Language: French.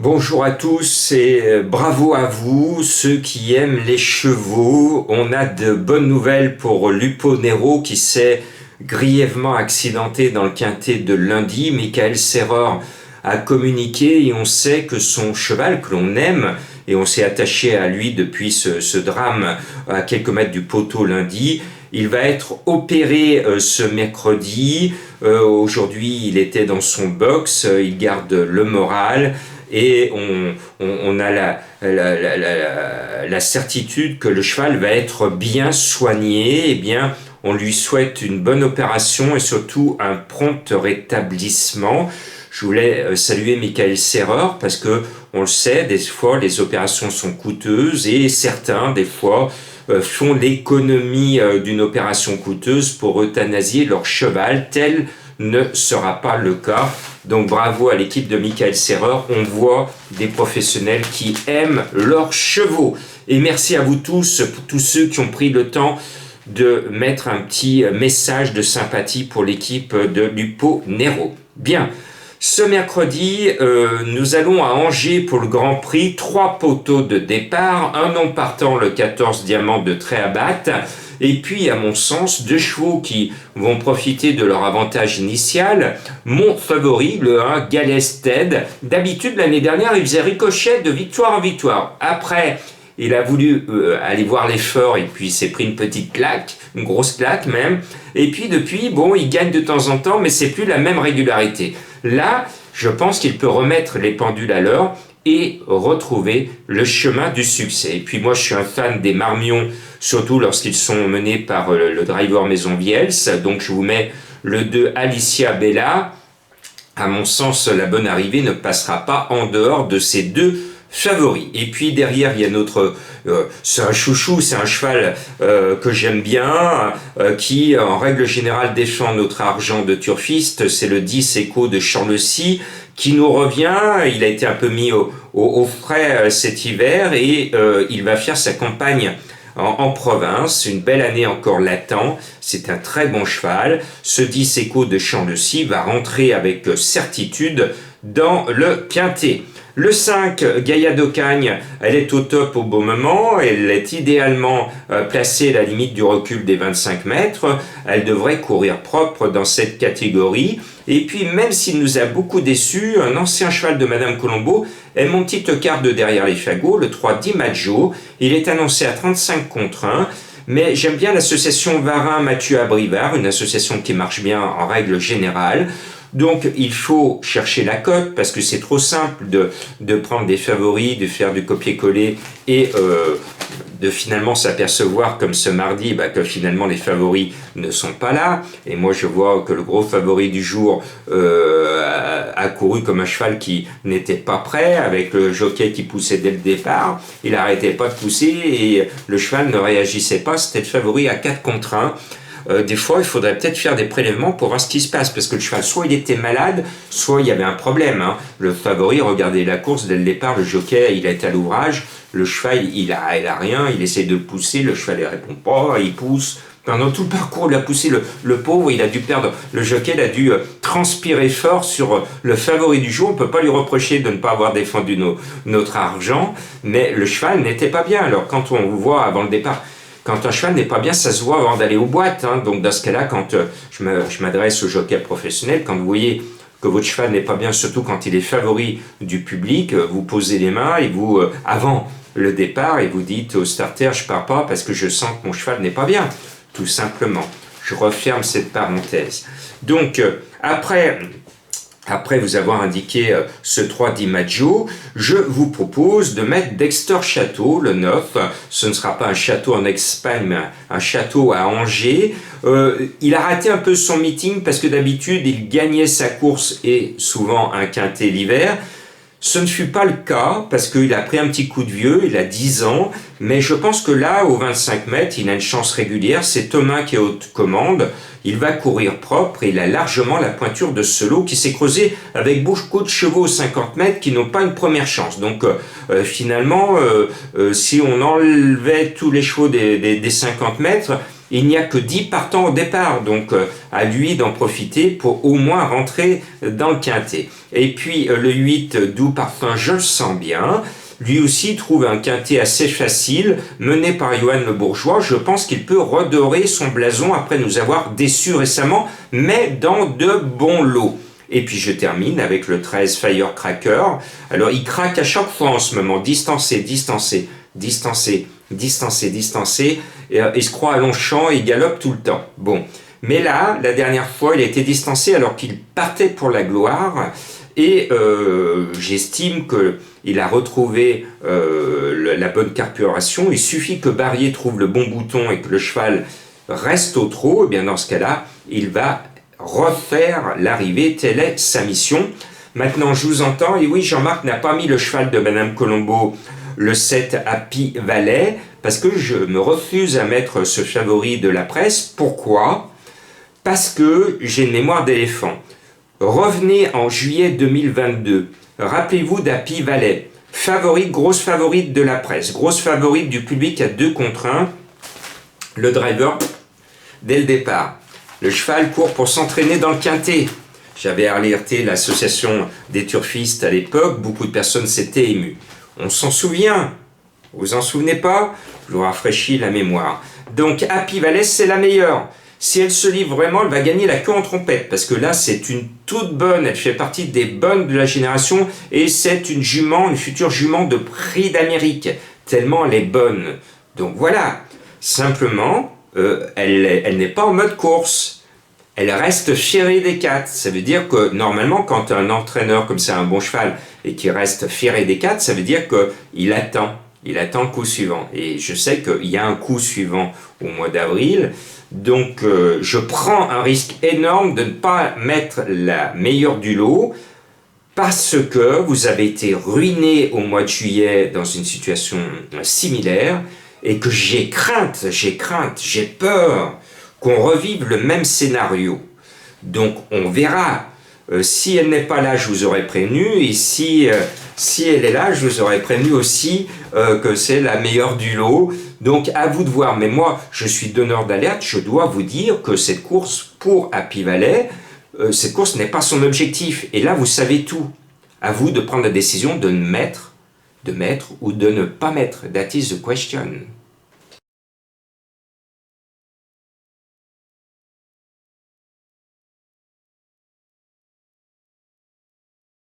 Bonjour à tous et bravo à vous, ceux qui aiment les chevaux. On a de bonnes nouvelles pour Lupo Nero qui s'est grièvement accidenté dans le quintet de lundi. Michael Serreur a communiqué et on sait que son cheval, que l'on aime, et on s'est attaché à lui depuis ce drame à quelques mètres du poteau lundi, il va être opéré ce mercredi. Aujourd'hui, il était dans son box, il garde le moral. Et on a la certitude que le cheval va être bien soigné. Eh bien, on lui souhaite une bonne opération et surtout un prompt rétablissement. Je voulais saluer Michael Serreur parce que on le sait, des fois les opérations sont coûteuses et certains, des fois, font l'économie d'une opération coûteuse pour euthanasier leur cheval. Tel ne sera pas le cas. Donc bravo à l'équipe de Michael Serreur. On voit des professionnels qui aiment leurs chevaux. Et merci à vous tous ceux qui ont pris le temps de mettre un petit message de sympathie pour l'équipe de Lupo Nero. Bien. Ce mercredi, nous allons à Angers pour le Grand Prix. 3 poteaux de départ, un nom partant, le 14 Diamant de Tréabat. Et puis, à mon sens, 2 chevaux qui vont profiter de leur avantage initial. Mon favori, le 1, Galested. D'habitude, l'année dernière, il faisait ricochet de victoire en victoire. Après, il a voulu aller voir l'effort et puis il s'est pris une petite claque, une grosse claque même. Et puis depuis, bon, il gagne de temps en temps, mais c'est plus la même régularité. Là, je pense qu'il peut remettre les pendules à l'heure et retrouver le chemin du succès. Et puis moi, je suis un fan des Marmions, surtout lorsqu'ils sont menés par le driver Maison Viels. Donc je vous mets le 2 Alicia Bella. À mon sens, la bonne arrivée ne passera pas en dehors de ces 2 favoris. Et puis derrière, il y a notre... c'est un chouchou, c'est un cheval que j'aime bien, qui en règle générale défend notre argent de turfiste. C'est le 10 Echo de Chamlecy qui nous revient. Il a été un peu mis au frais cet hiver et il va faire sa campagne en province. Une belle année encore l'attend. C'est un très bon cheval. Ce 10 Echo de Chamlecy va rentrer avec certitude dans le quintet. Le 5, Gaïa d'Ocagne, elle est au top au bon moment, elle est idéalement placée à la limite du recul des 25 mètres, elle devrait courir propre dans cette catégorie. Et puis même s'il nous a beaucoup déçus, un ancien cheval de Madame Colombo est mon petit quart de derrière les fagots, le 3 Di Maggio, il est annoncé à 35 contre 1. Mais j'aime bien l'association Varin-Mathieu Abrivard, une association qui marche bien en règle générale. Donc il faut chercher la cote parce que c'est trop simple de prendre des favoris, de faire du copier-coller et de finalement s'apercevoir comme ce mardi que finalement les favoris ne sont pas là. Et moi je vois que le gros favori du jour a couru comme un cheval qui n'était pas prêt, avec le jockey qui poussait dès le départ. Il n'arrêtait pas de pousser et le cheval ne réagissait pas. C'était le favori à 4 contre 1. Des fois, il faudrait peut-être faire des prélèvements pour voir ce qui se passe, parce que le cheval, soit il était malade, soit il y avait un problème. Le favori, regardez la course dès le départ, le jockey, il est à l'ouvrage, le cheval, il a rien, il essaie de le pousser, le cheval ne répond pas, il pousse. Pendant tout le parcours, il a poussé le pauvre, il a dû perdre. Le jockey, il a dû transpirer fort sur le favori du jour. On ne peut pas lui reprocher de ne pas avoir défendu notre argent, mais le cheval n'était pas bien. Alors, quand on vous voit avant le départ, quand un cheval n'est pas bien, ça se voit avant d'aller aux boîtes. Donc dans ce cas-là, quand je m'adresse au jockey professionnel, quand vous voyez que votre cheval n'est pas bien, surtout quand il est favori du public, vous posez les mains et vous, avant le départ, et vous dites au starter, je pars pas parce que je sens que mon cheval n'est pas bien. Tout simplement. Je referme cette parenthèse. Donc après vous avoir indiqué ce 3 Di Maggio, je vous propose de mettre Dexter Château, le 9. Ce ne sera pas un château en Espagne, mais un château à Angers. Il a raté un peu son meeting parce que d'habitude, il gagnait sa course et souvent un quintet l'hiver. Ce ne fut pas le cas parce qu'il a pris un petit coup de vieux, il a 10 ans, mais je pense que là, aux 25 mètres, il a une chance régulière. C'est Thomas qui est haute commande. Il va courir propre et il a largement la pointure de ce lot qui s'est creusé avec beaucoup de chevaux aux 50 mètres qui n'ont pas une première chance. Donc finalement, si on enlevait tous les chevaux des 50 mètres, Il n'y a que 10 partants au départ, donc à lui d'en profiter pour au moins rentrer dans le quintet. Et puis le 8, Doux Parfum, je le sens bien. Lui aussi trouve un quintet assez facile, mené par Johan Le Bourgeois. Je pense qu'il peut redorer son blason après nous avoir déçus récemment, mais dans de bons lots. Et puis je termine avec le 13 Firecracker. Alors il craque à chaque fois en ce moment, distancé, distancé, distancé, distancé, distancé. Il se croit à Longchamp et il galope tout le temps. Bon, mais là, la dernière fois, il a été distancé alors qu'il partait pour la gloire. Et j'estime qu'il a retrouvé la bonne carburation. Il suffit que Barrier trouve le bon bouton et que le cheval reste au trot. Et bien dans ce cas-là, il va refaire l'arrivée. Telle est sa mission. Maintenant, je vous entends. Et oui, Jean-Marc n'a pas mis le cheval de Madame Colombo, le 7 Happy Valley, parce que je me refuse à mettre ce favori de la presse. Pourquoi ? Parce que j'ai une mémoire d'éléphant. Revenez en juillet 2022. Rappelez-vous d'Happy Valley. Favorite, grosse favorite de la presse. Grosse favorite du public à 2 contre 1. Le driver, dès le départ. Le cheval court pour s'entraîner dans le quintet. J'avais alerté l'association des turfistes à l'époque. Beaucoup de personnes s'étaient émues. On s'en souvient. Vous en souvenez pas ? Je vous rafraîchis la mémoire. Donc Happy Valley, c'est la meilleure. Si elle se livre vraiment, elle va gagner la queue en trompette, parce que là, c'est une toute bonne, elle fait partie des bonnes de la génération, et c'est une jument, une future jument de prix d'Amérique, tellement elle est bonne. Donc voilà, simplement, elle n'est pas en mode course, elle reste ferrée des 4. Ça veut dire que, normalement, quand un entraîneur, comme c'est un bon cheval, et qui reste ferré des 4, ça veut dire qu'il attend. Il attend le coup suivant. Et je sais qu'il y a un coup suivant au mois d'avril. Donc, je prends un risque énorme de ne pas mettre la meilleure du lot parce que vous avez été ruiné au mois de juillet dans une situation similaire et que j'ai crainte, j'ai peur qu'on revive le même scénario. Donc, on verra. Si elle n'est pas là, je vous aurais prévenu, et si elle est là, je vous aurais prévenu aussi que c'est la meilleure du lot. Donc à vous de voir, mais moi je suis donneur d'alerte, je dois vous dire que cette course pour Happy Valley, cette course n'est pas son objectif, et là vous savez tout. À vous de prendre la décision de mettre ou de ne pas mettre. That is the question.